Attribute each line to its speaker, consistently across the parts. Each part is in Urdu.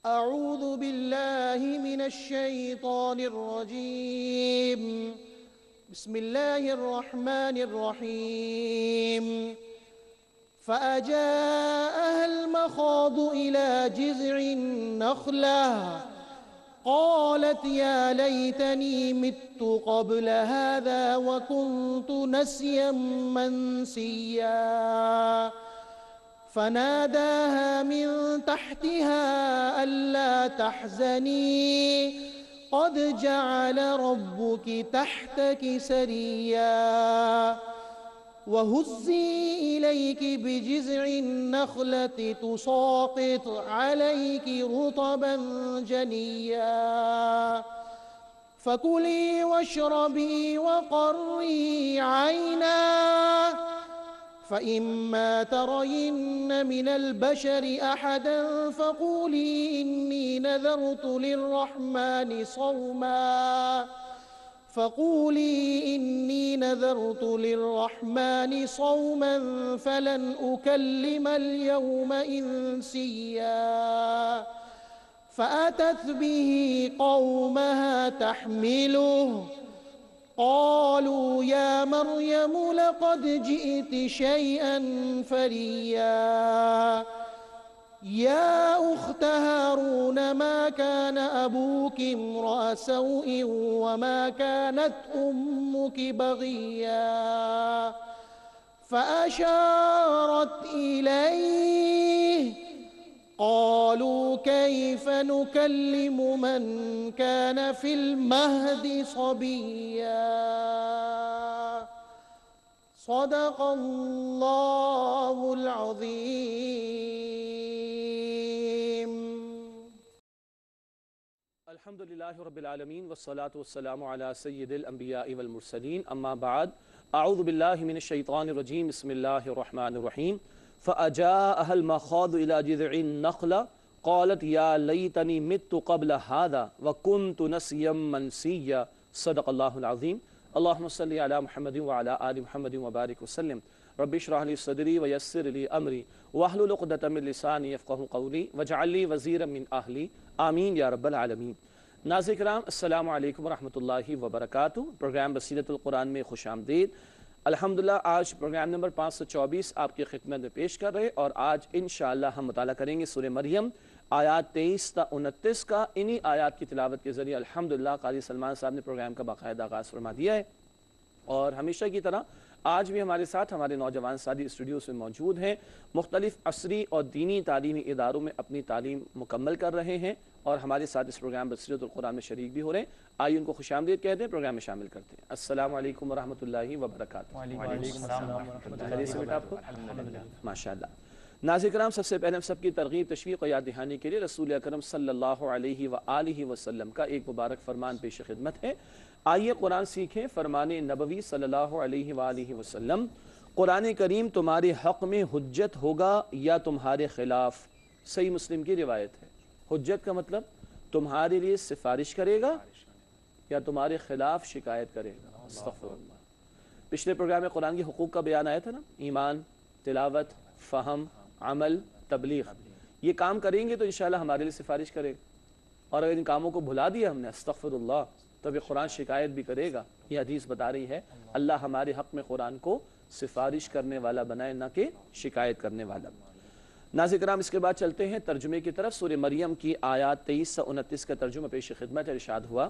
Speaker 1: أعوذ بالله من الشيطان الرجيم. بسم الله الرحمن الرحيم. فأجاءها المخاض إلى جذع النخلة قالت يا ليتني مت قبل هذا وكنت نسيا منسيا. فناداها من تحتها ألا تحزني قد جعل ربك تحتك سريا. وهزي إليك بجذع النخلة تساقط عليك رطبا جنيا. فكلي واشربي وقري عينا فإما ترين من البشر أحدا فقولي إني نذرت للرحمن صوما فلن أكلم اليوم إنسيا. فأتت به قومها تحمله قالوا يا مريم لقد جئت شيئا فريا. يا أخت هارون ما كان أبوك امرأ سوء وما كانت أمك بغيا. فأشارت إليه قالوا كيف نكلم من كان في المهد صبيا. صدق الله العظيم.
Speaker 2: الحمد للہ رب العالمین والصلاة والسلام علی سید الانبیاء والمرسلین اما بعد اعوذ باللہ من الشیطان الرجیم بسم اللہ الرحمن الرحیم فأجاءها المخاض إلى جذع النخلة قالت يا ليتني مت قبل هذا وكنت نسيا منسيا. صدق اللہ العظیم. اللہم صلی علی محمد وعلی آل محمد وبارک وسلم. رب اشرح لي صدری ویسر لي امری واحلل عقدۃ من لسانی یفقہوا قولی واجعل لي وزیرا من اہلی آمین یا رب العالمین. ناظرین کرام السلام علیکم ورحمۃ اللہ وبرکاتہ. پروگرام بصیرت القرآن میں خوش آمدید. الحمدللہ آج پروگرام نمبر 524 آپ کی خدمت میں پیش کر رہے اور آج انشاءاللہ ہم مطالعہ کریں گے سورہ مریم آیات 23 تا 29 کا. انہی آیات کی تلاوت کے ذریعے الحمدللہ قاری سلمان صاحب نے پروگرام کا باقاعدہ آغاز فرما دیا ہے اور ہمیشہ کی طرح آج بھی ہمارے ساتھ ہمارے نوجوان ساتھی اسٹوڈیوز میں موجود ہیں. مختلف عصری اور دینی تعلیمی اداروں میں اپنی تعلیم مکمل کر رہے ہیں اور ہمارے ساتھ اس پروگرام بصیرت القرآن میں شریک بھی ہو رہے ہیں. آئیے ان کو خوش آمدید کہتے ہیں، پروگرام میں شامل کرتے ہیں. السلام علیکم ورحمۃ اللہ وبرکاتہ. خیریت سے بیٹا آپ کو؟ ماشاءاللہ. ناظرین کرام سب سے پہلے ہم سب کی ترغیب تشویق و یاد دہانی کے لیے رسول اکرم صلی اللہ علیہ وآلہ وسلم کا ایک مبارک فرمان پیش خدمت ہے. آئیے قرآن سیکھیں. فرمان نبوی صلی اللہ علیہ وآلہ وسلم: قرآن کریم تمہارے حق میں حجت ہوگا یا تمہارے خلاف. صحیح مسلم کی روایت ہے. حجت کا مطلب تمہارے لیے سفارش کرے گا یا تمہارے خلاف شکایت کرے گا. استغفر اللہ. پچھلے پروگرام میں قرآن کے حقوق کا بیان آیا تھا نا، ایمان، تلاوت، فہم، عمل، تبلیغ. یہ کام کریں گے تو انشاءاللہ ہمارے لیے سفارش کرے گا، اور اگر ان کاموں کو بھلا دیا ہم نے استغفر اللہ تو یہ قرآن شکایت بھی کرے گا. یہ حدیث بتا رہی ہے اللہ ہمارے حق میں قرآن کو سفارش کرنے والا بنائے نہ کہ شکایت کرنے والا. ناظرین کرام اس کے بعد چلتے ہیں ترجمے کی طرف. سورہ مریم کی آیات 23 سے 29 کا ترجمہ پیش خدمت. ارشاد ہوا: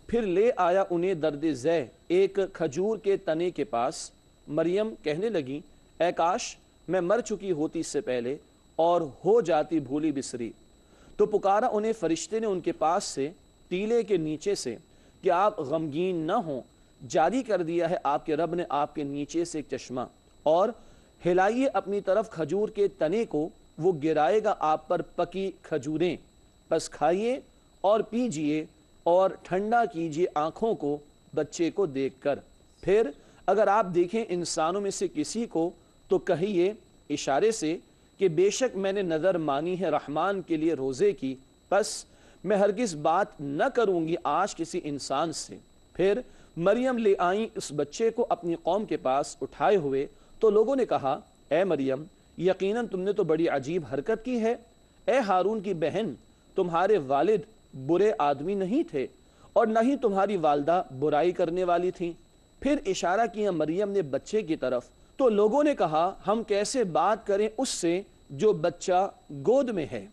Speaker 2: پھر لے آیا انہیں درد ذہ ایک کھجور کے تنے کے پاس. مریم کہنے لگی اے کاش میں مر چکی ہوتی اس سے پہلے اور ہو جاتی بھولی بسری. تو پکارا انہیں فرشتے نے ان کے پاس سے ٹیلے کے نیچے سے کہ آپ غمگین نہ ہوں، جاری کر دیا ہے آپ کے رب نے آپ کے نیچے سے ایک چشمہ، اور ہلائیے اپنی طرف کھجور کے تنے کو، وہ گرائے گا آپ پر پکی کھجوریں، بس کھائیے اور پیجئے اور ٹھنڈا کیجئے آنکھوں کو بچے کو دیکھ کر. پھر اگر آپ دیکھیں انسانوں میں سے کسی کو تو کہیے اشارے سے کہ بے شک میں نے نظر مانی ہے رحمان کے لیے روزے کی، پس میں ہرگز بات نہ کروں گی آج کسی انسان سے. پھر مریم لے آئیں اس بچے کو اپنی قوم کے پاس اٹھائے ہوئے تو لوگوں نے کہا اے مریم یقیناً تم نے تو بڑی عجیب حرکت کی ہے. اے ہارون کی بہن تمہارے والد برے آدمی نہیں تھے اور نہ ہی تمہاری والدہ برائی کرنے والی تھیں۔ پھر اشارہ کیا مریم نے بچے کی طرف، تو لوگوں نے کہا ہم کیسے بات کریں اس سے جو بچہ گود میں ہے۔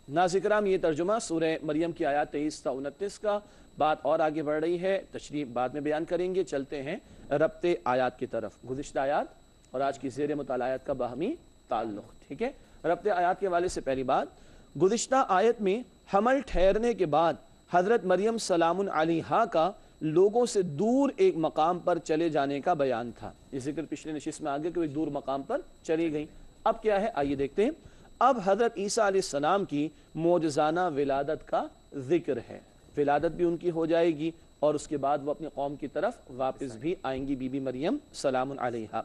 Speaker 2: ناظرین کرام، یہ ترجمہ سورہ مریم کی آیات 23 تا 29 کا۔ بات اور آگے بڑھ رہی ہے، تشریح بعد میں بیان کریں گے۔ چلتے ہیں ربط آیات کی طرف۔ گزشتہ آیات اور آج کی زیر مطالعہ آیات کا باہمی تعلق، ٹھیک ہے۔ ربط آیات کے حوالے سے پہلی بات، گزشتہ آیت میں حمل ٹھہرنے کے بعد حضرت مریم سلام علیہا کا لوگوں سے دور ایک مقام پر چلے جانے کا بیان تھا۔ یہ ذکر پچھلے نشست میں آگے کہ وہ ایک دور مقام پر چلی گئیں۔ اب کیا ہے آئیے دیکھتے ہیں۔ اب حضرت عیسیٰ علیہ السلام کی معجزانہ ولادت کا ذکر ہے۔ ولادت بھی ان کی ہو جائے گی اور اس کے بعد وہ اپنی قوم کی طرف واپس بھی آئیں گی، بی بی مریم سلام علیہا۔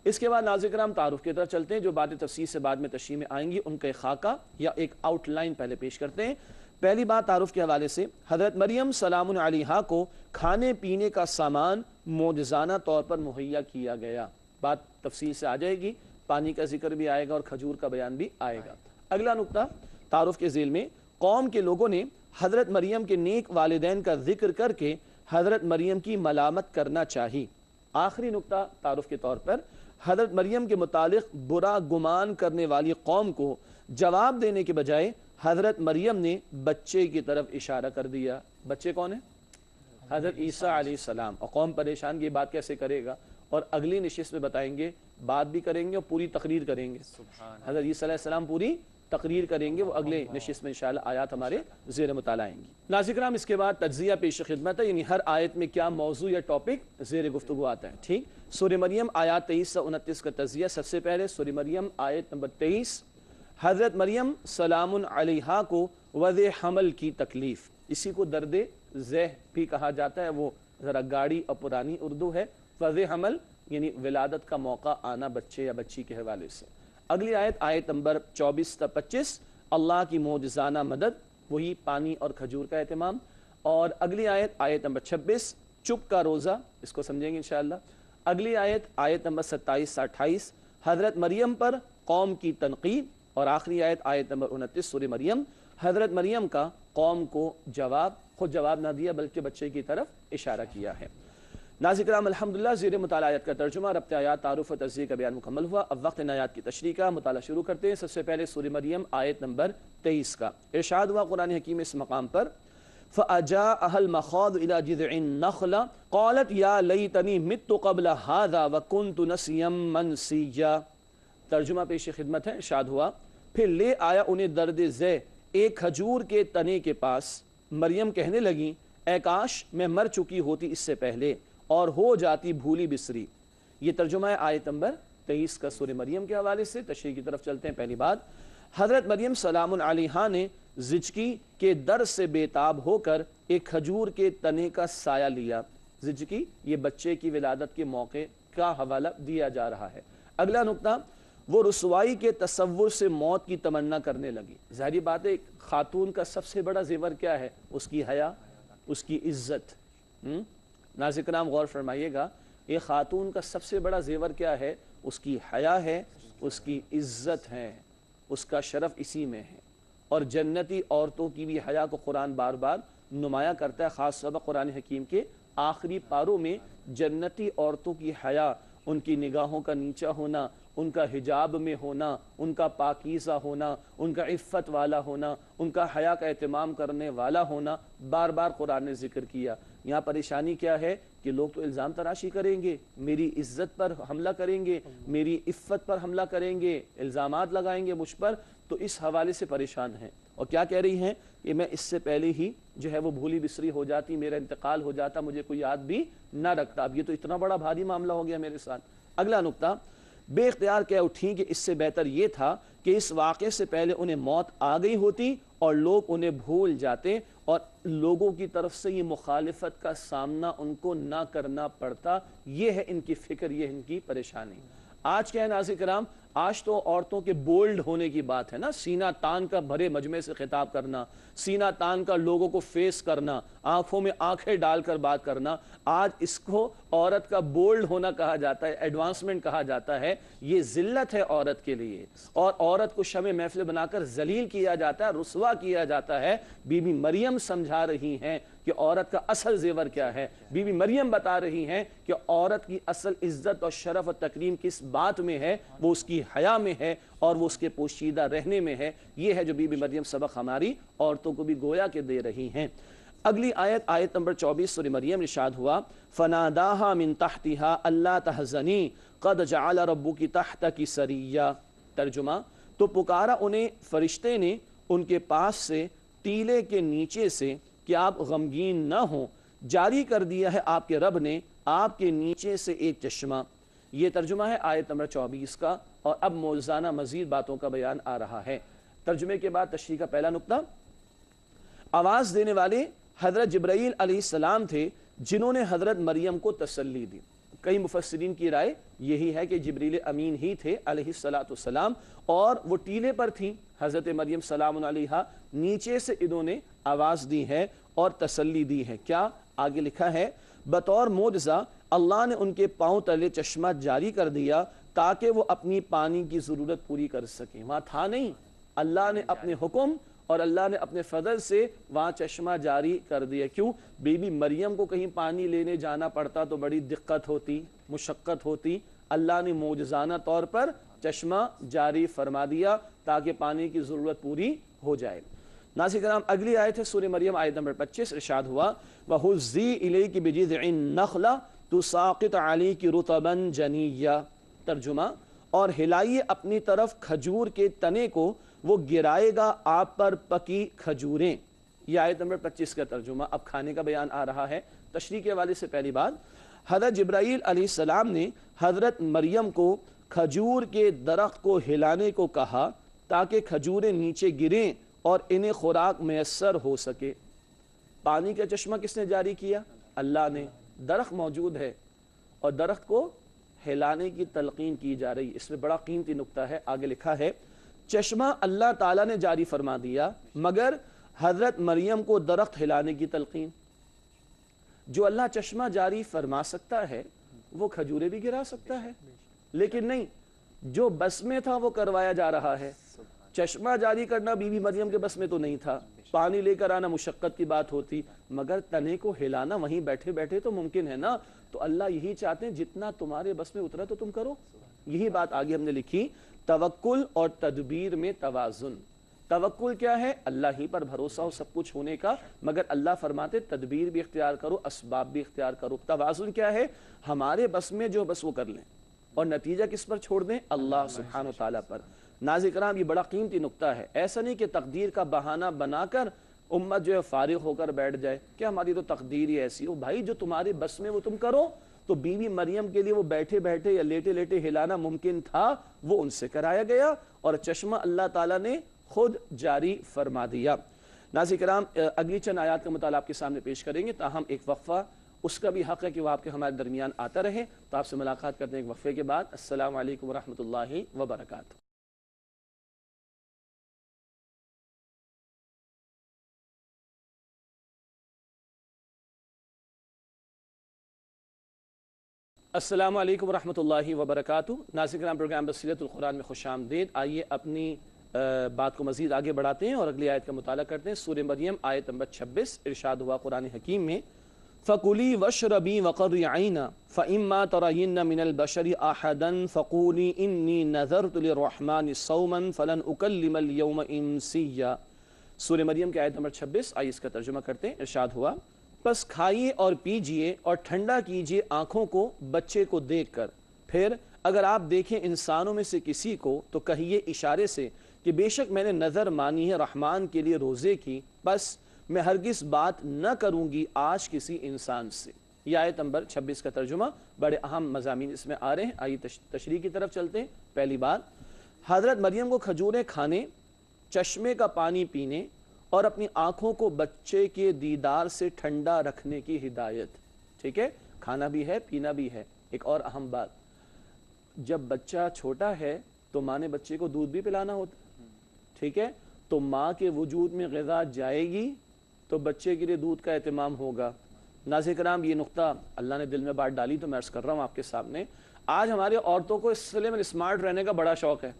Speaker 2: اس کے بعد ناظرین کرام تعارف کی طرف چلتے ہیں، جو باتیں تفصیل سے بعد میں تشریح میں آئیں گی ان کا ایک خاکہ یا ایک آؤٹ لائن پہلے پیش کرتے ہیں۔ پہلی بات تعارف کے حوالے سے، حضرت مریم سلام علیہا کو کھانے پینے کا سامان معجزانہ طور پر مہیا کیا گیا۔ بات تفصیل سے آ جائے گی، پانی کا ذکر بھی آئے گا اور کھجور کا بیان بھی آئے گا۔ اگلا نقطہ تعارف کے ذیل میں، قوم کے لوگوں نے حضرت مریم کے نیک والدین کا ذکر کر کے حضرت مریم کی ملامت کرنا چاہی۔ آخری نقطہ تعارف کے طور پر، حضرت مریم کے متعلق برا گمان کرنے والی قوم کو جواب دینے کے بجائے حضرت مریم نے بچے کی طرف اشارہ کر دیا۔ بچے کون ہیں؟ حضرت عیسیٰ علیہ السلام۔ اور قوم پریشان کی بات کیسے کرے گا، اور اگلی نشست میں بتائیں گے، بات بھی کریں گے اور پوری تقریر کریں گے۔ حضرت عیسیٰ علیہ السلام پوری تقریر کریں گے، وہ اگلے نشست میں انشاءاللہ آیات ہمارے زیر مطالعہ آئیں گی۔ ناظرین کرام، اس کے بعد تجزیہ پیش خدمت ہے، یعنی ہر آیت میں کیا موضوع یا ٹاپک زیر گفتگو آتا ہے، ٹھیک۔ سورہ مریم آیات 23 سے 29 کا تجزیہ۔ سب سے پہلے سورہ مریم آیت نمبر 23، حضرت مریم سلام علیہا کو وضع حمل کی تکلیف، اسی کو درد ذہ بھی کہا جاتا ہے، وہ ذرا گاڑی اور پرانی اردو ہے۔ وضع حمل یعنی ولادت کا موقع آنا بچے یا بچی کے حوالے سے۔ اگلی آیت آیت نمبر 24 تا 25، اللہ کی معجزانہ مدد، وہی پانی اور کھجور کا اہتمام۔ اور اگلی آیت آیت نمبر 26، چپ کا روزہ، اس کو سمجھیں گے انشاءاللہ۔ اگلی آیت آیت نمبر 27 سے 28، حضرت مریم پر قوم کی تنقید۔ اور آخری آیت آیت نمبر 29 سورہ مریم، حضرت مریم کا قوم کو جواب، خود جواب نہ دیا بلکہ بچے کی طرف اشارہ کیا ہے۔ ناظرین کرام، الحمدللہ زیر مطالعہ آیات کا ترجمہ، ربط آیات، تعارف و تجزیہ کا بیان مکمل ہوا۔ اب وقت آیات کی تشریح کا مطالعہ شروع کرتے ہیں۔ سب سے پہلے سورہ مریم آیت نمبر 23 کا ارشاد ہوا قرآن حکیم اس مقام پر، فَأَجَاءَهَا الْمَخَاضُ إِلَى جِذْعِ النَّخْلَةِ قَالَتْ يَا لَيْتَنِي مِتُّ قَبْلَ هَذَا وَكُنْتُ نَسِيًّا مَنْسِيًّا۔ ترجمہ پیش خدمت ہے، ارشاد ہوا پھر لے آیا انہیں درد ذہ ایک کھجور کے تنے کے پاس۔ مریم کہنے لگی اے کاش میں مر چکی ہوتی اس سے پہلے اور ہو جاتی بھولی بسری۔ یہ ترجمہ ہے آیت نمبر 23 کا سورہ مریم کے حوالے سے۔ تشریح کی طرف چلتے ہیں۔ پہلی بات، حضرت مریم سلام علیہا نے زچگی کے درد سے بےتاب ہو کر ایک کھجور کے تنے کا سایہ لیا۔ زچگی یہ بچے کی ولادت کے موقع کا حوالہ دیا جا رہا ہے۔ اگلا نقطہ، وہ رسوائی کے تصور سے موت کی تمنا کرنے لگی۔ ظاہری بات ہے، ایک خاتون کا سب سے بڑا زیور کیا ہے؟ اس کی حیا، اس کی عزت۔ ناظرین کرام غور فرمائیے گا، ایک خاتون کا سب سے بڑا زیور کیا ہے؟ اس کی حیا ہے، اس کی عزت ہے، اس کا شرف اسی میں ہے۔ اور جنتی عورتوں کی بھی حیا کو قرآن بار بار نمایاں کرتا ہے، خاص طور پر قرآن حکیم کے آخری پاروں میں جنتی عورتوں کی حیا، ان کی نگاہوں کا نیچا ہونا، ان کا حجاب میں ہونا، ان کا پاکیزہ ہونا، ان کا عفت والا ہونا، ان کا حیا کا اہتمام کرنے والا ہونا، بار بار قرآن نے ذکر کیا۔ یہاں پریشانی کیا ہے کہ لوگ تو الزام تراشی کریں گے، میری عزت پر حملہ کریں گے، میری عفت پر حملہ کریں گے، الزامات لگائیں گے مجھ پر، تو اس حوالے سے پریشان ہیں۔ اور کیا کہہ رہی ہیں کہ میں اس سے پہلے ہی جو ہے وہ بھولی بسری ہو جاتی، میرا انتقال ہو جاتا، مجھے کوئی یاد بھی نہ رکھتا، اب یہ تو اتنا بڑا بھاری معاملہ ہو گیا میرے ساتھ۔ اگلا نقطہ، بے اختیار کہہ اٹھیں کہ اس سے بہتر یہ تھا کہ اس واقعے سے پہلے انہیں موت آ گئی ہوتی اور لوگ انہیں بھول جاتے اور لوگوں کی طرف سے یہ مخالفت کا سامنا ان کو نہ کرنا پڑتا۔ یہ ہے ان کی فکر، یہ ہے ان کی پریشانی۔ آج کیا ہے ناظرین کرام، آج تو عورتوں کے بولڈ ہونے کی بات ہے نا، سینہ تان کا بھرے مجمع سے خطاب کرنا، سینہ تان کا لوگوں کو فیس کرنا، آنکھوں میں آنکھیں ڈال کر بات کرنا، آج اس کو عورت کا بولڈ ہونا کہا جاتا ہے، ایڈوانسمنٹ کہا جاتا ہے۔ یہ ذلت ہے عورت کے لیے، اور عورت کو شمع محفل بنا کر ذلیل کیا جاتا ہے، رسوا کیا جاتا ہے۔ بی بی مریم سمجھا رہی ہیں کہ عورت کا اصل زیور کیا ہے۔ بی بی مریم بتا رہی ہیں کہ عورت کی اصل عزت اور شرف اور تکریم کس بات میں ہے، وہ اس کی حیا میں ہے اور وہ اس کے پوشیدہ رہنے میں ہے۔ یہ ہے جو بی بی مریم سبق ہماری عورتوں کو بھی گویا کے دے رہی ہیں۔ اگلی آیت، آیت نمبر 24 سورہ مریم، ارشاد ہوا فَنَادَاهَا مِن تَحْتِهَا أَلَّا تَحْزَنِي قَدْ جَعَلَ رَبُّكِ تَحْتَكِ سَرِيًّا۔ ترجمہ، تو پکارا انہیں فرشتے نے ان کے پاس سے ٹیلے کے نیچے سے کہ آپ غمگین نہ ہوں، جاری کر دیا ہے آپ کے رب نے آپ کے نیچے سے ایک چشمہ۔ یہ ترجمہ ہے آیت نمبر 24 کا، اور اب موزانہ مزید باتوں کا بیان آ رہا ہے۔ ترجمے کے بعد تشریح کا پہلا نقطہ، آواز دینے والے حضرت جبرائیل علیہ السلام تھے جنہوں نے حضرت مریم کو تسلی دی۔ کئی مفسرین کی رائے یہی ہے کہ جبریل امین ہی تھے علیہ السلام، اور وہ ٹیلے پر تھیں حضرت مریم سلام علیہا، نیچے سے انہوں نے آواز دی ہے اور تسلی دی ہے۔ کیا آگے لکھا ہے، بطور معجزہ اللہ نے ان کے پاؤں تلے چشمہ جاری کر دیا تاکہ وہ اپنی پانی کی ضرورت پوری کر سکیں۔ وہاں تھا نہیں، اللہ نے اپنے حکم اور اللہ نے اپنے فضل سے وہاں چشمہ جاری کر دیا۔ کیوں؟ بی بی مریم کو کہیں پانی لینے جانا پڑتا تو بڑی دقت ہوتی، مشقت ہوتی، اللہ نے معجزانہ طور پر چشمہ جاری فرما دیا تاکہ پانی کی ضرورت پوری ہو جائے۔ ناظرین کرام، اگلی آیت ہے سورہ مریم، آیت نمبر 25، ارشاد ہوا وَهُزِّي إِلَيْكِ بِجِذْعِ النَّخْلَةِ تُسَاقِطْ عَلَيْكِ رُطَبًا جَنِيًّا۔ ترجمہ، اور ہلائیے اپنی طرف کھجور کے تنے کو، وہ گرائے گا آپ پر پکی کھجوریں۔ یہ آیت نمبر 25 کا ترجمہ۔ اب کھانے کا بیان آ رہا ہے۔ تشریح کے حوالے سے پہلی بات، حضرت جبرائیل علیہ السلام نے حضرت مریم کو کھجور کے درخت کو ہلانے کو کہا تاکہ کھجوریں نیچے گریں اور انہیں خوراک میسر ہو سکے۔ پانی کا چشمہ کس نے جاری کیا؟ اللہ نے۔ درخت موجود ہے اور درخت کو ہلانے کی تلقین کی جا رہی۔ اس میں بڑا قیمتی نقطہ ہے، آگے لکھا ہے چشمہ اللہ تعالیٰ نے جاری فرما دیا، مگر حضرت مریم کو درخت ہلانے کی تلقین۔ جو اللہ چشمہ جاری فرما سکتا ہے وہ کھجوریں بھی گرا سکتا ہے، لیکن نہیں، جو بس میں تھا وہ کروایا جا رہا ہے۔ چشمہ جاری کرنا بی بی مریم کے بس میں تو نہیں تھا، پانی لے کر آنا مشقت کی بات ہوتی، مگر تنے کو ہلانا وہیں بیٹھے بیٹھے تو ممکن ہے نا۔ تو اللہ یہی چاہتے ہیں جتنا تمہارے بس میں اترا تو تم کرو۔ یہی بات آگے ہم نے لکھی، توکل اور تدبیر میں توازن۔ توکل کیا ہے؟ اللہ ہی پر بھروسہ ہو سب کچھ ہونے کا، مگر اللہ فرماتے تدبیر بھی اختیار کرو، اسباب بھی اختیار کرو۔ توازن کیا ہے؟ ہمارے بس میں جو بس وہ کر لیں، اور نتیجہ کس پر چھوڑ دیں؟ اللہ سبحانہ وتعالیٰ پر۔ ناظرین کرام، یہ بڑا قیمتی نقطہ ہے۔ ایسا نہیں کہ تقدیر کا بہانہ بنا کر امت جو ہے فارغ ہو کر بیٹھ جائے کہ ہماری تو تقدیر ہی ایسی ہو۔ بھائی جو تمہارے بس میں وہ تم کرو۔ تو بی بی مریم کے لیے وہ بیٹھے بیٹھے یا لیٹے لیٹے ہلانا ممکن تھا، وہ ان سے کرایا گیا، اور چشمہ اللہ تعالیٰ نے خود جاری فرما دیا۔ ناظرین کرام، اگلی چند آیات کا مطالعہ آپ کے سامنے پیش کریں گے، تاہم ایک وقفہ اس کا بھی حق ہے کہ وہ آپ کے ہمارے درمیان آتا رہے۔ تو آپ سے ملاقات کرتے ہیں ایک وقفے کے بعد۔ السلام علیکم ورحمۃ اللہ وبرکاتہ۔ السلام علیکم ورحمۃ اللہ وبرکاتہ۔ ناظرین کرام، پروگرام بصیرت القرآن میں خوش آمدید۔ آئیے اپنی بات کو مزید آگے بڑھاتے ہیں اور اگلی آیت کا مطالعہ کرتے ہیں۔ سورہ مریم، آیت نمبر 26، ارشاد ہوا قرآن حکیم میں فَقُلِي وَاشْرَبِي وَقَرِّ عَيْنًا فَإِمَّا تَرَيِنَّ مِنَ الْبَشَرِ أَحَدًا فَقُولِي إِنِّي نَذَرْتُ لِلرَّحْمَنِ صَوْمًا فَلَنْ أُكَلِّمَ الْيَوْمَ إِنسِيًّا۔ سورہ مریم کی آیت نمبر 26، آئیے اس کا ترجمہ کرتے ہیں۔ ارشاد ہوا پس کھائیے اور پیجئے اور ٹھنڈا کیجئے آنکھوں کو بچے کو دیکھ کر، پھر اگر آپ دیکھیں انسانوں میں سے کسی کو تو کہیے اشارے سے کہ بے شک میں نے نظر مانی ہے رحمان کے لیے روزے کی، بس میں ہرگز بات نہ کروں گی آج کسی انسان سے۔ یہ آیت نمبر 26 کا ترجمہ۔ بڑے اہم مضامین اس میں آ رہے ہیں، آئیے تشریح کی طرف چلتے ہیں۔ پہلی بات، حضرت مریم کو کھجوریں کھانے، چشمے کا پانی پینے اور اپنی آنکھوں کو بچے کے دیدار سے ٹھنڈا رکھنے کی ہدایت۔ ٹھیک ہے، کھانا بھی ہے، پینا بھی ہے۔ ایک اور اہم بات، جب بچہ چھوٹا ہے تو ماں نے بچے کو دودھ بھی پلانا ہوتا ہے، ٹھیک ہے؟ تو ماں کے وجود میں غذا جائے گی تو بچے کے لیے دودھ کا اہتمام ہوگا۔ ناظرین کرام، یہ نقطہ اللہ نے دل میں بات ڈالی تو میں عرض کر رہا ہوں آپ کے سامنے۔ آج ہماری عورتوں کو سلم اسمارٹ رہنے کا بڑا شوق ہے،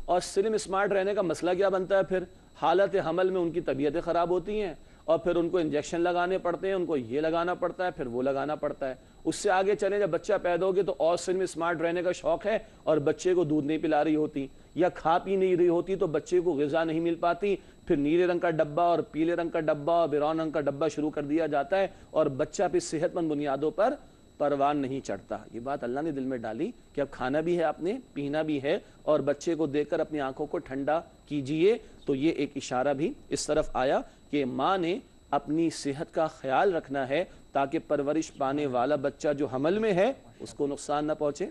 Speaker 2: اور سلم اسمارٹ رہنے کا مسئلہ کیا بنتا ہے؟ پھر حالت حمل میں ان کی طبیعتیں خراب ہوتی ہیں، اور پھر ان کو انجیکشن لگانے پڑتے ہیں، ان کو یہ لگانا پڑتا ہے، پھر وہ لگانا پڑتا ہے۔ اس سے آگے چلیں، جب بچہ پیدا ہو گیا تو اور سلم اسمارٹ رہنے کا شوق ہے، اور بچے کو دودھ نہیں پلا رہی ہوتی یا کھا پی نہیں رہی ہوتی تو بچے کو غذا نہیں مل پاتی، پھر نیلے رنگ کا ڈبہ اور پیلے رنگ کا ڈبہ اور براؤن رنگ کا ڈبہ شروع کر دیا جاتا ہے، اور بچہ پھر صحت مند بنیادوں پر پروان نہیں چڑھتا۔ یہ بات اللہ نے دل میں ڈالی کہ اب کھانا بھی ہے، آپ نے پینا بھی ہے، اور بچے کو دیکھ کر اپنی آنکھوں کو ٹھنڈا کیجئے۔ تو یہ ایک اشارہ بھی اس طرف آیا کہ ماں نے اپنی صحت کا خیال رکھنا ہے تاکہ پرورش پانے والا بچہ جو حمل میں ہے اس کو نقصان نہ پہنچے،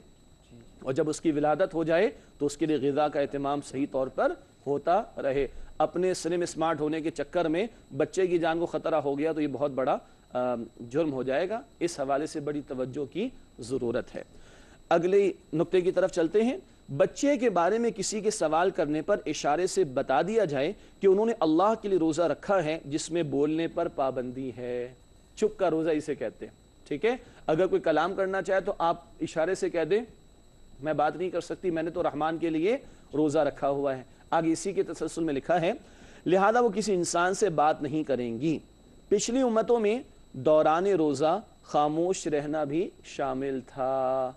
Speaker 2: اور جب اس کی ولادت ہو جائے تو اس کے لیے غذا کا اہتمام صحیح طور پر ہوتا رہے۔ اپنے سلم اسمارٹ ہونے کے چکر میں بچے کی جان کو خطرہ ہو گیا تو یہ بہت بڑا جرم ہو جائے گا۔ اس حوالے سے بڑی توجہ کی ضرورت ہے۔ اگلے نقطے کی طرف چلتے ہیں۔ بچے کے بارے میں کسی کے سوال کرنے پر اشارے سے بتا دیا جائے کہ انہوں نے اللہ کے لیے روزہ رکھا ہے جس میں بولنے پر پابندی ہے۔ چپ کا روزہ اسے کہتے ہیں، ٹھیک ہے؟ اگر کوئی کلام کرنا چاہے تو آپ اشارے سے کہہ دیں میں بات نہیں کر سکتی، میں نے تو رحمان کے لیے روزہ رکھا ہوا ہے۔ آگے اسی کے تسلسل میں لکھا ہے لہذا وہ کسی انسان سے بات نہیں کریں گی۔ پچھلی امتوں میں دوران روزہ خاموش رہنا بھی شامل تھا۔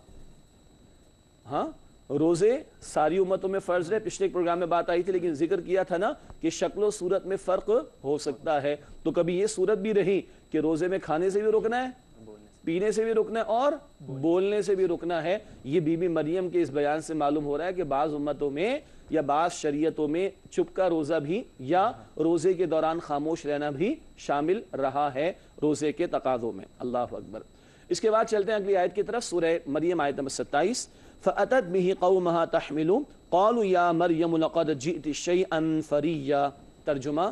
Speaker 2: ہاں، روزے ساری امتوں میں فرض ہے۔ پچھلے پروگرام میں بات آئی تھی لیکن ذکر کیا تھا نا کہ شکل و صورت میں فرق ہو سکتا ہے، تو کبھی یہ صورت بھی رہی کہ روزے میں کھانے سے بھی رکنا ہے، پینے سے بھی رکنا ہے، اور بولنے سے بھی رکنا ہے۔ یہ بی بی مریم کے اس بیان سے معلوم ہو رہا ہے کہ بعض امتوں میں یا بعض شریعتوں میں چپ کا روزہ بھی یا روزے کے دوران خاموش رہنا بھی شامل رہا ہے روزے کے تقاضوں میں۔ اللہ اکبر۔ اس کے بعد چلتے ہیں اگلی آیت کی طرف، سورہ مریم آیت نمبر 27۔ فَأَتَتْ بِهِ قَوْمَهَا تَحْمِلُ قَالُوا يَا مَرْيَمُ لَقَدْ جِئْتِ شَيْئًا فَرِيًّا۔ ترجمہ،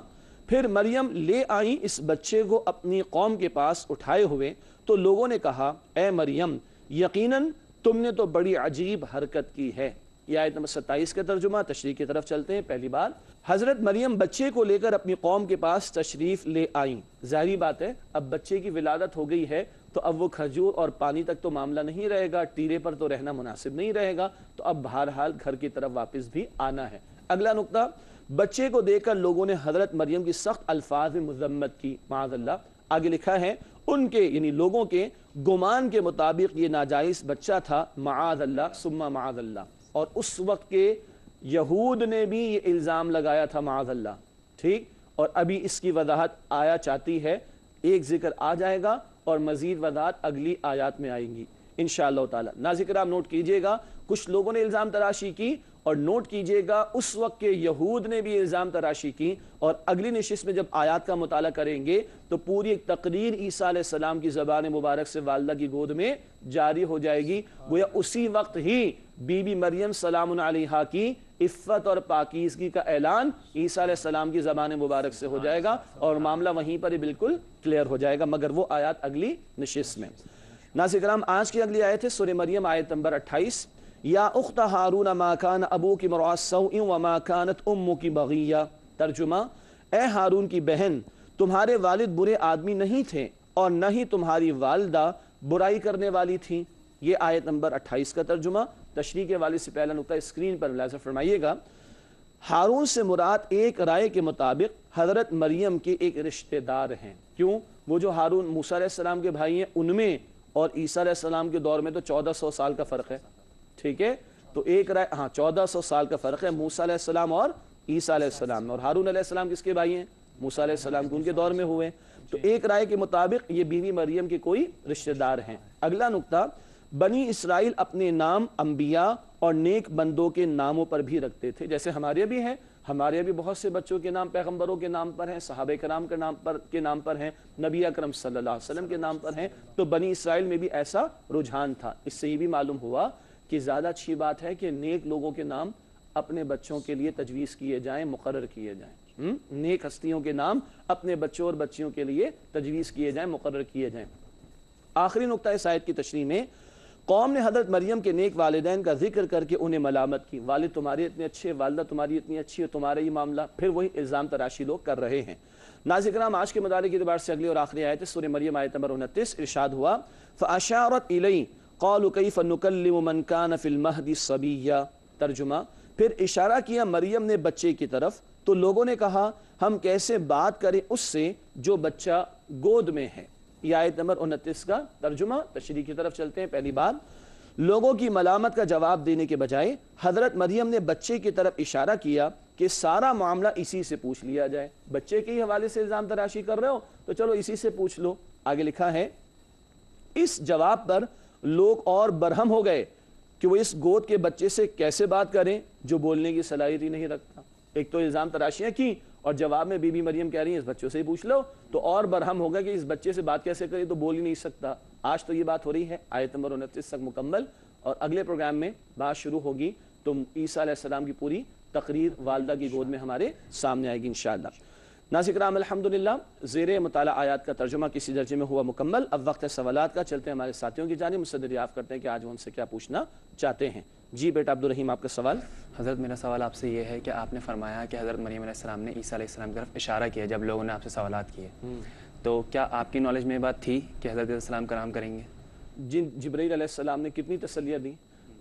Speaker 2: پھر مریم لے آئیں اس بچے کو اپنی قوم کے پاس اٹھائے ہوئے، تو لوگوں نے کہا اے مریم یقیناً تم نے تو بڑی عجیب حرکت کی ہے۔ یہ آیت نمبر 27 کا ترجمہ۔ تشریح کی طرف چلتے ہیں۔ پہلی بات، حضرت مریم بچے کو لے کر اپنی قوم کے پاس تشریف لے آئیں۔ ظاہری بات ہے اب بچے کی ولادت ہو گئی ہے تو اب وہ کھجور اور پانی تک تو معاملہ نہیں رہے گا، ٹیرے پر تو رہنا مناسب نہیں رہے گا، تو اب بہرحال گھر کی طرف واپس بھی آنا ہے۔ اگلا نقطہ، بچے کو دیکھ کر لوگوں نے حضرت مریم کی سخت الفاظ میں مذمت کی، معاذ اللہ۔ آگے لکھا ہے ان کے یعنی لوگوں کے گمان کے مطابق یہ ناجائز بچہ تھا، معاذ اللہ ثم معاذ اللہ، اور اس وقت کے یہود نے بھی یہ الزام لگایا تھا، معاذ اللہ، ٹھیک؟ اور ابھی اس کی وضاحت آیا چاہتی ہے، ایک ذکر آ جائے گا اور مزید وضاحت اگلی آیات میں آئیں گی انشاءاللہ تعالی۔ ناظرین کرام نوٹ کیجئے گا، کچھ لوگوں نے الزام تراشی کی، اور نوٹ کیجئے گا اس وقت کے یہود نے بھی الزام تراشی کی، اور اگلی نشست میں جب آیات کا مطالعہ کریں گے تو پوری ایک تقریر عیسیٰ علیہ السلام کی زبان مبارک سے والدہ کی گود میں جاری ہو جائے گی۔ گویا اسی وقت ہی بی بی مریم سلام علیہا کی عفت اور پاکیزگی کا اعلان عیسیٰ علیہ السلام کی زبان مبارک سے ہو جائے گا، اور معاملہ وہیں پر ہی بالکل کلیئر ہو جائے گا، مگر وہ آیات اگلی نشست میں۔ ناظرین کرام آج کی اگلی آیت ہے سورہ مریم آیت نمبر 28۔ یا اخت ہارون ما کان ابوک امرأ سوء وما کانت امک بغیہ۔ ترجمہ، اے ہارون کی بہن تمہارے والد برے آدمی نہیں تھے اور نہ ہی تمہاری والدہ برائی کرنے والی تھی۔ یہ آیت نمبر 28 کا ترجمہ۔ تشریح کے والد سے پہلا نقطہ اسکرین پر ملاحظہ فرمائیے گا۔ ہارون سے مراد ایک رائے کے مطابق حضرت مریم کے ایک رشتہ دار ہیں۔ کیوں؟ وہ جو ہارون موسیٰ علیہ السلام کے بھائی ہیں ان میں اور عیسیٰ علیہ السلام کے دور میں تو 1400 سال کا فرق ہے، ٹھیک ہے؟ تو ایک رائے، ہاں 1400 سال کا فرق ہے موسیٰ علیہ السلام اور عیسیٰ علیہ السلام، اور ہارون علیہ السلام کس کے بھائی ہیں؟ موسیٰ علیہ السلام کے ان کے دور میں ہوئے، تو ایک رائے کے مطابق یہ بیوی مریم کے کوئی رشتہ دار ہیں۔ اگلا نقطہ، بنی اسرائیل اپنے نام انبیاء اور نیک بندوں کے ناموں پر بھی رکھتے تھے، جیسے ہمارے بھی ہیں، ہمارے بھی بہت سے بچوں کے نام پیغمبروں کے نام پر ہیں، صحابہ کرام کے نام پر ہیں، نبی اکرم صلی اللہ علیہ وسلم کے نام پر ہیں، تو بنی اسرائیل میں بھی ایسا رجحان تھا۔ اس سے یہ بھی معلوم ہوا کہ زیادہ اچھی بات ہے کہ نیک لوگوں کے نام اپنے بچوں کے لیے تجویز کیے جائیں، مقرر کیے جائیں، نیک ہستیوں کے نام اپنے بچوں اور بچیوں کے لیے تجویز کیے جائیں، مقرر کیے جائیں۔ آخری نقطہ اس آیت کی تشریح میں، قوم نے حضرت مریم کے نیک والدین کا ذکر کر کے انہیں ملامت کی، والد تمہارے اتنے اچھے، والدہ تمہاری اتنی اچھی ہے، تمہارا یہ معاملہ، پھر وہی الزام تراشی لوگ کر رہے ہیں۔ ناظرین کرام، آج کے مدارک کے اعتبار سے اگلی اور آخری آیت ہے سورہ مریم آیت نمبر 29، ارشاد ہوا فَأَشَارَتْ إِلَيْهِ قَالُوا كَيْفَ نُكَلِّمُ مَنْ كَانَ فِي الْمَهْدِ صَبِيًّا۔ ترجمہ، پھر اشارہ کیا مریم نے بچے کی طرف، تو لوگوں نے کہا ہم کیسے بات کریں اس سے جو بچہ گود میں ہے۔ یہ آیت نمبر 29 کا ترجمہ۔ تشریح کی طرف چلتے ہیں۔ پہلی بات، لوگوں کی ملامت کا جواب دینے کے بجائے حضرت مریم نے بچے کی طرف اشارہ کیا کہ سارا معاملہ اسی سے پوچھ لیا جائے۔ بچے کے ہی حوالے سے الزام تراشی کر رہے ہو تو چلو اسی سے پوچھ لو۔ آگے لکھا ہے اس جواب پر لوگ اور برہم ہو گئے کہ وہ اس گود کے بچے سے کیسے بات کریں جو بولنے کی صلاحیت ہی نہیں رکھتا۔ ایک تو الزام تراشیاں کی اور جواب میں بی بی مریم کہہ رہی ہیں اس بچوں سے ہی پوچھ لو، تو اور برہم ہوگا کہ اس بچے سے بات کیسے کرے، تو بول ہی نہیں سکتا۔ آج تو یہ بات ہو رہی ہے آیت نمبر 29 تک مکمل، اور اگلے پروگرام میں بات شروع ہوگی تو عیسیٰ علیہ السلام کی پوری تقریر والدہ کی گود میں ہمارے سامنے آئے گی انشاءاللہ۔ ناظرین کرام، الحمدللہ زیر مطالعہ آیات کا ترجمہ کسی درجے میں ہوا مکمل۔ اب وقت ہے سوالات کا۔ چلتے ہیں ہمارے ساتھیوں کی جانب، مجھ سے دریافت کرتے ہیں کہ آج وہ ہم سے کیا پوچھنا چاہتے ہیں۔ جی بیٹا عبدالرحیم، آپ کا سوال۔
Speaker 3: حضرت میرا سوال آپ سے یہ ہے کہ آپ نے فرمایا کہ حضرت مریم علیہ السلام نے عیسیٰ علیہ السلام کی طرف اشارہ کیا جب لوگوں نے آپ سے سوالات کیے، تو کیا آپ کی نالج میں یہ بات تھی کہ حضرت علیہ السلام کلام کریں گے؟
Speaker 2: جن جبرائیل علیہ السلام نے کتنی تسلیاں دیں؟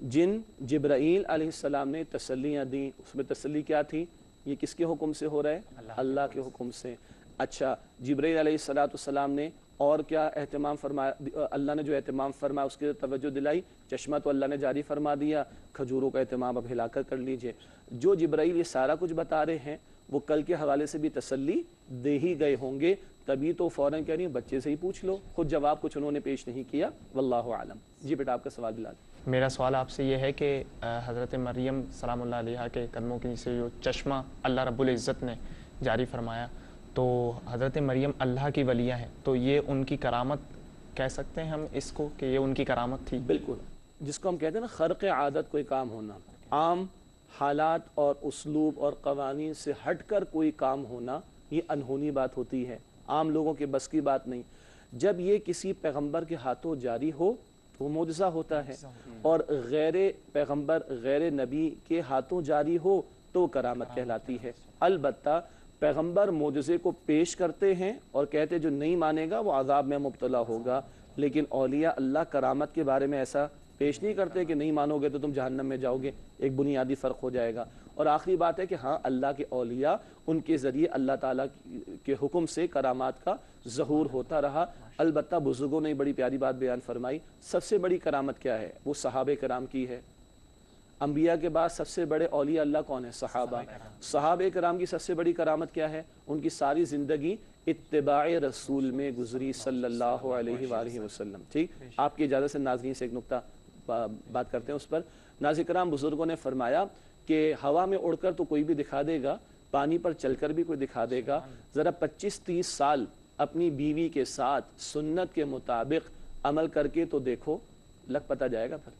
Speaker 2: جن جبرائیل علیہ السلام نے تسلیاں دیں، اس میں تسلی کیا تھی؟ یہ کس کے حکم سے ہو رہا ہے؟ اللہ کے حکم سے۔ اچھا، جبرائیل علیہ السلام نے اور کیا اہتمام فرمایا؟ اللہ نے جو اہتمام فرمایا اس کی توجہ دلائی، چشمہ تو اللہ نے جاری فرما دیا، کھجوروں کا اہتمام اب ہلا کر لیجئے۔ جو جبرائیل یہ سارا کچھ بتا رہے ہیں وہ کل کے حوالے سے بھی تسلی دے ہی گئے ہوں گے، تبھی تو فوراً کہہ رہی ہیں بچے سے ہی پوچھ لو، خود جواب کچھ انہوں نے پیش نہیں کیا، واللہ عالم۔ جی بیٹا، آپ کا سوال بلال۔
Speaker 4: میرا سوال آپ سے یہ ہے کہ حضرت مریم سلام اللہ علیہا کے قدموں کے نیچے جو چشمہ اللہ رب العزت نے جاری فرمایا، تو حضرت مریم اللہ کی ولیہ ہیں، تو یہ ان کی کرامت کہہ سکتے ہیں ہم اس کو کہ یہ ان کی کرامت تھی؟
Speaker 2: بالکل، جس کو ہم کہتے ہیں نا خرق عادت کوئی کام ہونا، عام حالات اور اسلوب اور قوانین سے ہٹ کر کوئی کام ہونا، یہ انہونی بات ہوتی ہے، عام لوگوں کے بس کی بات نہیں۔ جب یہ کسی پیغمبر کے ہاتھوں جاری ہو تو وہ معجزہ ہوتا ہے، اور غیر پیغمبر غیر نبی کے ہاتھوں جاری ہو تو کرامت کہلاتی ہے۔ البتہ پیغمبر معجزے کو پیش کرتے ہیں اور کہتے جو نہیں مانے گا وہ عذاب میں مبتلا ہوگا، لیکن اولیاء اللہ کرامت کے بارے میں ایسا پیش نہیں کرتے کہ نہیں مانو گے تو تم جہنم میں جاؤ گے، ایک بنیادی فرق ہو جائے گا۔ اور آخری بات ہے کہ ہاں اللہ کے اولیاء، ان کے ذریعے اللہ تعالیٰ کے حکم سے کرامات کا ظہور ہوتا رہا۔ البتہ بزرگوں نے بڑی پیاری بات بیان فرمائی، سب سے بڑی کرامت کیا ہے؟ وہ صحابہ کرام کی ہے۔ انبیاء کے بعد سب سے بڑے اولیاء اللہ کون ہے؟ صحابہ۔ صحابہ کرام کی سب سے بڑی کرامت کیا ہے؟ ان کی ساری زندگی اتباع رسول میں گزری صلی اللہ علیہ وآلہ وسلم۔ ٹھیک، آپ کی اجازت سے ناظرین سے ایک نقطہ بات کرتے ہیں اس پر۔ ناظرین کرام، بزرگوں نے فرمایا کہ ہوا میں اڑ کر تو کوئی بھی دکھا دے گا، پانی پر چل کر بھی کوئی دکھا دے گا، ذرا 25-30 سال اپنی بیوی کے ساتھ سنت کے مطابق عمل کر کے تو دیکھو، لگ پتہ جائے گا پھر،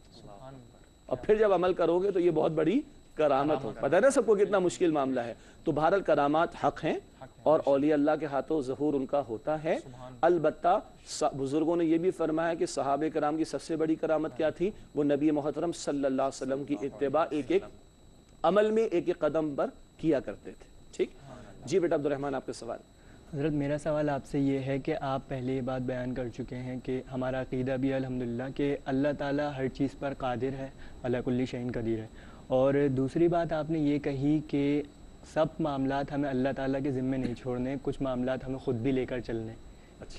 Speaker 2: اور پھر جب عمل کرو گے تو یہ بہت بڑی کرامت ہو۔ پتہ ہے نا سب کو کتنا مشکل معاملہ ہے۔ تو بہرحال کرامات حق ہیں اور اولیاء اللہ کے ہاتھوں ظہور ان کا ہوتا ہے۔ البتہ بزرگوں نے یہ بھی فرمایا کہ صحابہ کرام کی سب سے بڑی کرامت کیا تھی؟ وہ نبی محترم صلی اللہ علیہ وسلم کی اتباع ایک ایک عمل میں ایک ایک قدم پر کیا کرتے تھے۔ ٹھیک، جی بیٹا عبدالرحمن، آپ کا سوال۔
Speaker 5: حضرت میرا سوال آپ سے یہ ہے کہ آپ پہلے یہ بات بیان کر چکے ہیں کہ ہمارا عقیدہ بھی الحمدللہ کہ اللہ تعالیٰ ہر چیز پر قادر ہے، علی کل شیء قدیر ہے، اور دوسری بات آپ نے یہ کہی کہ سب معاملات ہمیں اللہ تعالیٰ کے ذمے نہیں چھوڑنے، کچھ معاملات ہمیں خود بھی لے کر چلنے۔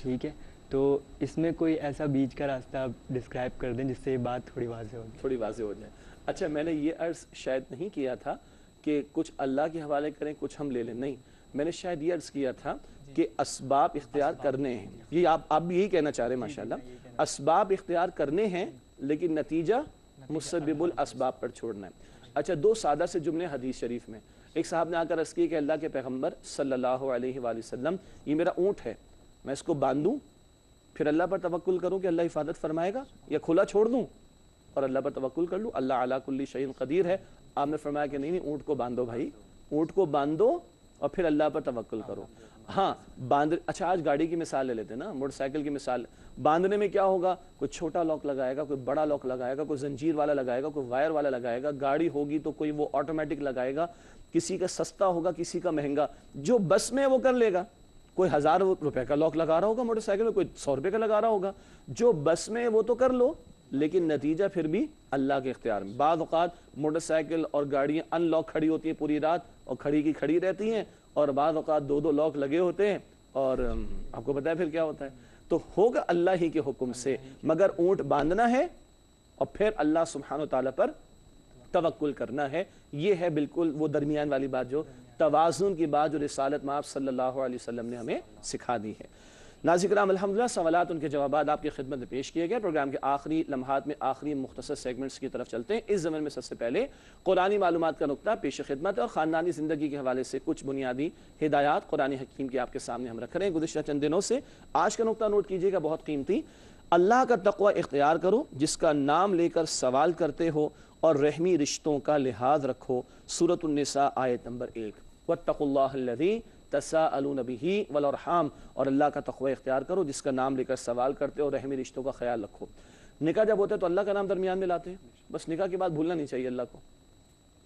Speaker 5: ٹھیک ہے، تو اس میں کوئی ایسا بیچ کا راستہ آپ ڈسکرائب کر دیں جس سے یہ بات تھوڑی واضح ہو
Speaker 2: تھوڑی واضح ہو جائے۔ اچھا، میں نے یہ عرض شاید نہیں کیا تھا کہ کچھ اللہ کے حوالے کریں کچھ ہم لے لیں، نہیں، میں نے شاید یہ عرض کیا تھا کہ اسباب اختیار کرنے ہیں، یہ آپ بھی یہی کہنا چاہ رہے ہیں ماشاءاللہ، اسباب اختیار کرنے ہیں لیکن نتیجہ مسبب الاسباب پر چھوڑنا ہے۔ اچھا، دو سادہ سے جملے حدیث شریف میں، ایک صاحب نے آ کر عرض کی کہ اللہ کے پیغمبر صلی اللہ علیہ وآلہ وسلم، یہ میرا اونٹ ہے، میں اس کو باندھوں پھر اللہ پر توکل کروں کہ اللہ حفاظت فرمائے گا، یا کھلا چھوڑ دوں اور اللہ پر توکل کر لوں، اللہ علی کل شیء قدیر ہے؟ آپ نے فرمایا کہ نہیں، اونٹ کو باندھو بھائی، اونٹ کو باندھو اور پھر اللہ پر توکل کرو۔ ہاں اچھا آج گاڑی کی مثال لے لیتے ہیں نا، موٹر سائیکل کی مثال. باندھنے میں کیا ہوگا؟ کوئی چھوٹا لاک لگائے گا، کوئی بڑا لاک لگائے گا، کوئی زنجیر والا لگائے گا، کوئی وائر والا لگائے گا. گاڑی ہوگی تو کوئی وہ آٹومیٹک لگائے گا، کسی کا سستا ہوگا کسی کا مہنگا. جو بس میں وہ کر لے گا. کوئی 1000 روپے کا لاک لگا رہا ہوگا موٹر سائیکل میں، کوئی 100 روپے کا لگا رہا ہوگا. جو بس میں وہ تو کر لو، لیکن نتیجہ پھر بھی اللہ کے اختیار میں. بعض اوقات موٹر سائیکل اور گاڑیاں ان لاک کھڑی ہوتی ہیں پوری رات اور کھڑی کی کھڑی رہتی ہیں، اور بعض اوقات 2 لاک لگے ہوتے ہیں، اور آپ کو پتہ ہے پھر کیا ہوتا ہے. تو ہوگا اللہ ہی کے حکم سے، مگر اونٹ باندھنا ہے اور پھر اللہ سبحانہ و تعالیٰ پر توکل کرنا ہے. یہ ہے بالکل وہ درمیان والی بات، جو توازن کی بات جو رسالت مآب صلی اللہ علیہ وسلم نے ہمیں سکھا دی ہے. ناظرین کرام الحمدللہ سوالات ان کے جوابات آپ کی خدمت میں پیش کیے گئے. پروگرام کے آخری لمحات میں آخری مختصر سیگمنٹس کی طرف چلتے ہیں. اس زمن میں سب سے پہلے قرآنی معلومات کا نقطہ پیش خدمت اور خاندانی زندگی کے حوالے سے کچھ بنیادی ہدایات قرآن حکیم کی آپ کے سامنے ہم رکھ رہے ہیں. گزشتہ چند دنوں سے آج کا نقطہ نوٹ کیجئے گا، بہت قیمتی. اللہ کا تقوی اختیار کرو جس کا نام لے کر سوال کرتے ہو، اور رحمی رشتوں کا لحاظ رکھو. سورۃ النساء آیت نمبر 1. واتقوا اللہ الذی تساءلون بہ والارحام، اور اللہ کا تقوی اختیار کرو جس کا نام لے کر سوال کرتے ہو، رحمی رشتوں کا خیال رکھو. نکاح جب ہوتا ہے تو اللہ کا نام درمیان میں لاتے ہیں، بس نکاح کے بعد بھولنا نہیں چاہیے اللہ کو.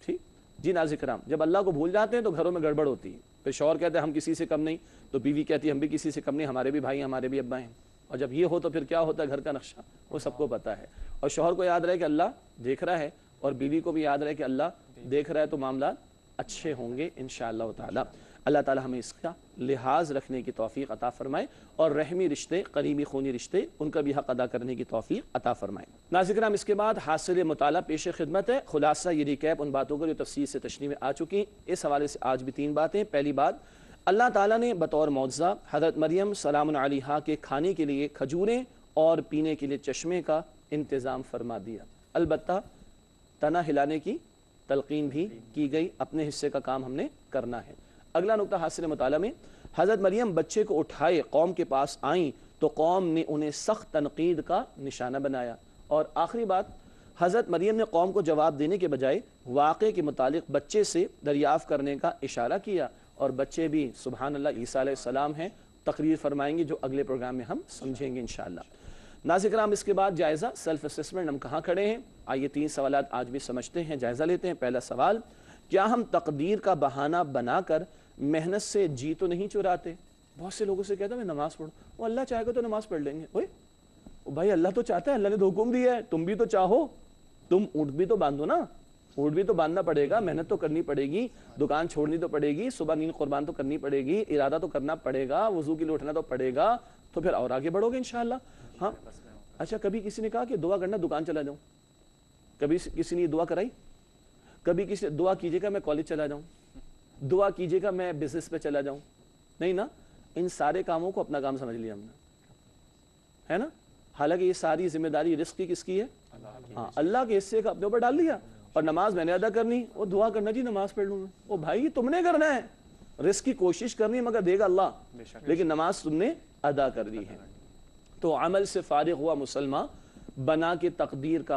Speaker 2: ٹھیک جی ناظرین کرام، جب اللہ کو بھول جاتے ہیں تو گھروں میں گڑبڑ ہوتی ہے. پھر شوہر کہتے ہیں ہم کسی سے کم نہیں، تو بیوی کہتی ہے ہم بھی کسی سے کم نہیں، ہمارے بھی بھائی ہمارے بھی ابا ہیں. اور جب یہ ہو تو پھر کیا ہوتا ہے، گھر کا نقشہ وہ سب کو پتہ ہے. اور شوہر کو یاد رہے کہ اللہ دیکھ رہا ہے، اور بیوی کو بھی یاد رہے کہ اللہ دیکھ رہا ہے، تو معاملات اچھے ہوں گے انشاءاللہ تعالی. اللہ تعالی ہمیں اس کا لحاظ رکھنے کی توفیق عطا فرمائے، اور رحمی رشتے، قریبی خونی رشتے، ان کا بھی حق ادا کرنے کی توفیق عطا فرمائے. ناظرین کرام اس کے بعد حاصل مطالعہ پیش خدمت ہے. خلاصہ یہ ریکیپ ان باتوں کو جو تفصیل سے تشریح میں آ چکی. اس حوالے سے آج بھی 3 باتیں. پہلی بات، اللہ تعالیٰ نے بطور معجزہ حضرت مریم سلام علیہا کے کھانے کے لیے کھجوریں اور پینے کے لیے چشمے کا انتظام فرما دیا. البتہ تنا ہلانے کی تلقین بھی کی گئی، اپنے حصے کا کام ہم نے کرنا ہے. اگلا نقطہ حاصل مطالعہ میں، حضرت مریم بچے کو اٹھائے قوم کے پاس آئیں تو قوم نے انہیں سخت تنقید کا نشانہ بنایا. اور آخری بات، حضرت مریم نے قوم کو جواب دینے کے بجائے واقعے کے متعلق بچے سے دریافت کرنے کا اشارہ کیا، اور بچے بھی سبحان اللہ عیسیٰ علیہ السلام ہیں. تقریر فرمائیں گے جو اگلے پروگرام میں ہم سمجھیں گے انشاءاللہ. ناظرین کرام اس کے بعد جائزہ سیلف اسسمنٹ، ہم کہاں کھڑے ہیں. آئیے 3 سوالات آج بھی سمجھتے ہیں، جائزہ لیتے ہیں. پہلا سوال، کیا ہم تقدیر کا بہانہ بنا کر محنت سے جی تو نہیں چراتے؟ بہت سے لوگوں سے کہتا ہے میں نماز پڑھوں، وہ اللہ چاہے گا تو نماز پڑھ لیں گے. بھائی اللہ تو چاہتا ہے، اللہ نے تو حکم دیا ہے، تم بھی تو چاہو، تم اونٹ بھی تو باندھو نا. اونٹ بھی تو باندھنا پڑے گا، محنت تو کرنی پڑے گی، دکان چھوڑنی تو پڑے گی، صبح نیند قربان تو کرنی پڑے گی، ارادہ تو کرنا پڑے گا، وضو کے لیے اٹھنا تو پڑے گا، تو پھر اور آگے بڑھو گے انشاءاللہ. ہاں اچھا، کبھی کسی نے کہا کہ دعا کرنا دکان چلا جاؤں؟ کبھی کسی نے دعا کرائی؟ کبھی کسی دعا کیجیے گا میں کالج چلا جاؤں، دعا کیجیے گا میں بزنس پہ چلا جاؤں؟ نہیں نا. ان سارے کاموں کو اپنا کام سمجھ لیا ہم نے، ہے نا. حالانکہ یہ ساری ذمہ داری رزق کی کس کی ہے؟ ہاں، اللہ کے حصے کا اپنے اوپر ڈال دیا. اور نماز میں نے ادا کرنی، وہ دعا کرنا جی نماز پڑھ لوں میں. وہ بھائی تم نے کرنا ہے، رزق کی کوشش کرنی مگر دے گا اللہ، لیکن نماز تم نے ادا کر دی ہے. تو عمل سے فارغ ہوا مسلمان بنا کے تقدیر کا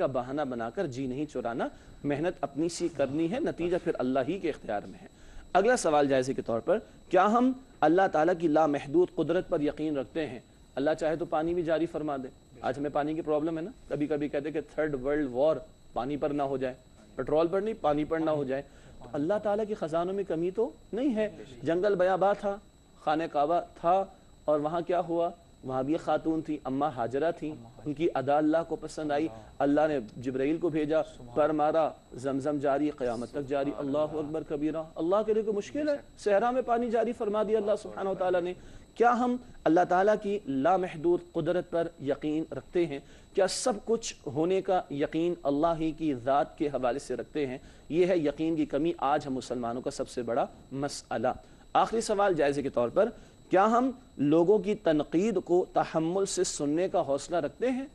Speaker 2: بہانہ بنا کر جی نہیں چرانا، محنت اپنی سی کرنی ہے، نتیجہ پھر اللہ ہی کے اختیار میں ہے. اگلا سوال جائزے کے طور پر، کیا ہم اللہ تعالیٰ کی لامحدود قدرت پر یقین رکھتے ہیں؟ اللہ چاہے تو پانی بھی جاری فرما دے. آج ہمیں پانی کی پرابلم ہے نا، کبھی کبھی کہتے کہ 3rd ورلڈ وار پانی پر نہ ہو جائے، پیٹرول پر نہیں پانی پر نہ ہو جائے. تو اللہ تعالیٰ کی خزانوں میں کمی تو نہیں ہے. جنگل بیاباں تھا، خانہ کعبہ تھا، اور وہاں کیا ہوا، وہاں بھی خاتون تھی، اماں ہاجرہ تھیں، ان کی ادا اللہ کو پسند آئی. اللہ نے جبرائیل کو بھیجا، پر مارا، زمزم جاری، قیامت تک جاری. اللہ اکبر کبیرہ. اللہ کے لیے کوئی مشکل ہے؟ صحرا میں پانی جاری فرما دیا اللہ سبحانہ وتعالیٰ نے. کیا ہم اللہ تعالیٰ کی لامحدود قدرت پر یقین رکھتے ہیں؟ کیا سب کچھ ہونے کا یقین اللہ ہی کی ذات کے حوالے سے رکھتے ہیں؟ یہ ہے یقین کی کمی آج ہم مسلمانوں کا سب سے بڑا مسئلہ. آخری سوال جائزے کے طور پر، کیا ہم لوگوں کی تنقید کو تحمل سے سننے کا حوصلہ رکھتے ہیں؟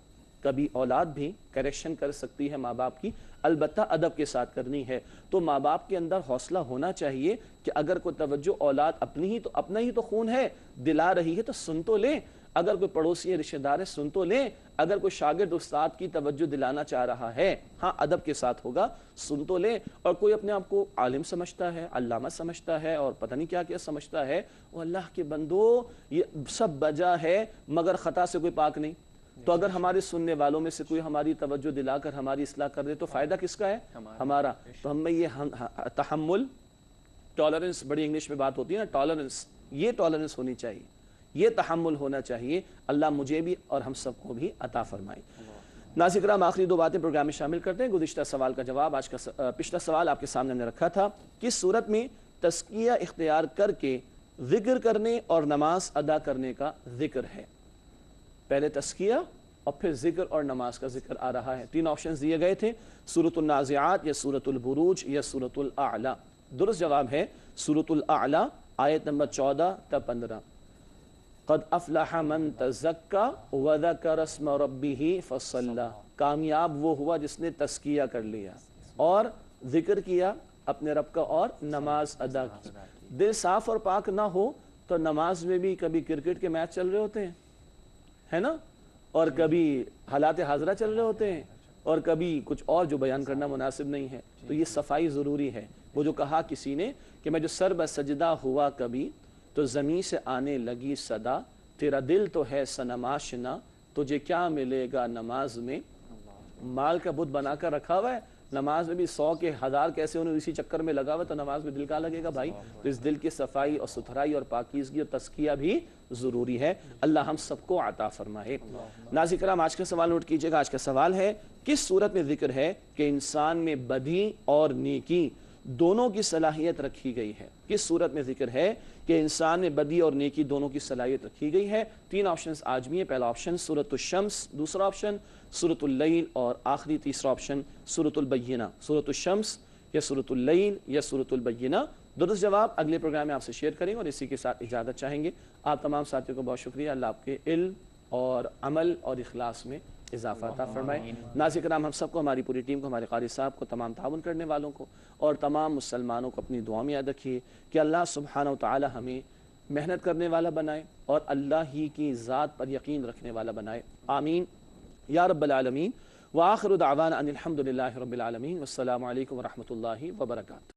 Speaker 2: کبھی اولاد بھی کریکشن کر سکتی ہے ماں باپ کی، البتہ ادب کے ساتھ کرنی ہے. تو ماں باپ کے اندر حوصلہ ہونا چاہیے کہ اگر کوئی توجہ اولاد اپنا ہی تو خون ہے دلا رہی ہے تو سن تو لیں. اگر کوئی پڑوسی ہے، رشتہ دار ہے، سن تو لیں. اگر کوئی شاگرد استاد کی توجہ دلانا چاہ رہا ہے، ہاں ادب کے ساتھ ہوگا، سن تو لیں. اور کوئی اپنے آپ کو عالم سمجھتا ہے، علامہ سمجھتا ہے اور پتہ نہیں کیا کیا سمجھتا ہے، وہ اللہ کے بندو یہ سب بجا ہے مگر خطا سے کوئی پاک نہیں. تو اگر ہمارے سننے والوں میں سے کوئی ہماری توجہ دلا کر ہماری اصلاح کر دے تو فائدہ کس کا ہے؟ ہمارا. تو ہم میں یہ تحمل، ٹالرنس، بڑی انگلش میں بات ہوتی ہے نا ٹالرنس، یہ ٹالرنس ہونی چاہیے، یہ تحمل ہونا چاہیے. اللہ مجھے بھی اور ہم سب کو بھی عطا فرمائے. ناظرین کرام، آخری دو باتیں پروگرام میں شامل کرتے ہیں. گزشتہ سوال کا جواب آج کا پچھلا سوال آپ کے سامنے ہم نے رکھا تھا. کس صورت میں تزکیہ اختیار کر کے ذکر کرنے اور نماز ادا کرنے کا ذکر ہے؟ پہلے تزکیہ اور پھر ذکر اور نماز کا ذکر آ رہا ہے. تین آپشنز دیے گئے تھے، سورۃ النازعات یا سورۃ البروج یا سورۃ الاعلی. درست جواب ہے سورۃ الاعلی، آیت نمبر 14 تا 15. قد افلح من تزکا وذکر اسم ربہ فصلی. کامیاب وہ ہوا جس نے تزکیہ کر لیا اور ذکر کیا اپنے رب کا اور نماز ادا کی. دل صاف اور پاک نہ ہو تو نماز میں بھی کبھی کرکٹ کے میچ چل رہے ہوتے ہیں، ہے نا، اور کبھی حالات حاضرہ چل رہے ہوتے ہیں، اور کبھی کچھ اور جو بیان کرنا مناسب نہیں ہے. تو یہ صفائی ضروری ہے. وہ جو کہا کسی نے کہ میں جو سر بسجدہ ہوا کبھی تو زمین سے آنے لگی صدا، تیرا دل تو ہے صنم آشنا، تجھے کیا ملے گا نماز میں. مال کا بت بنا کر رکھا ہوا ہے، نماز میں بھی 100 کے 1000 کیسے انہیں اسی چکر میں لگا ہوا ہے، تو نماز میں دل کا لگے گا بھائی. تو اس دل کی صفائی اور ستھرائی اور پاکیزگی اور تزکیہ بھی ضروری ہے. اللہ ہم سب کو عطا فرمائے. ناظرین کرام، آج کا سوال نوٹ کیجئے گا. آج کا سوال ہے، کس صورت میں ذکر ہے کہ انسان میں بدی اور نیکی دونوں کی صلاحیت رکھی گئی ہے؟ کس صورت میں ذکر ہے کہ انسان میں بدی اور نیکی دونوں کی صلاحیت رکھی گئی ہے؟ تین آپشنز آج بھی ہیں. پہلا آپشن سورۃ الشمس، دوسرا آپشن سورۃ اللیل، اور آخری تیسرا آپشن سورۃ البینہ. سورۃ الشمس یا سورۃ اللیل یا سورۃ البینہ. درست جواب اگلے پروگرام میں آپ سے شیئر کریں گے، اور اسی کے ساتھ اجازت چاہیں گے. آپ تمام ساتھیوں کو بہت شکریہ. اللہ آپ کے علم اور عمل اور اخلاص میں اضافہ عطا فرمائے. ناظرین کرام، ہم سب کو، ہماری پوری ٹیم کو، ہمارے قاری صاحب کو، تمام تعاون کرنے والوں کو اور تمام مسلمانوں کو اپنی دعا میں یاد رکھیے کہ اللہ سبحانہ و تعالی ہمیں محنت کرنے والا بنائے اور اللہ ہی کی ذات پر یقین رکھنے والا بنائے. آمین یا رب العالمین. وآخر دعوانا ان الحمد للہ رب العالمین. والسلام علیکم ورحمۃ اللہ وبرکاتہ.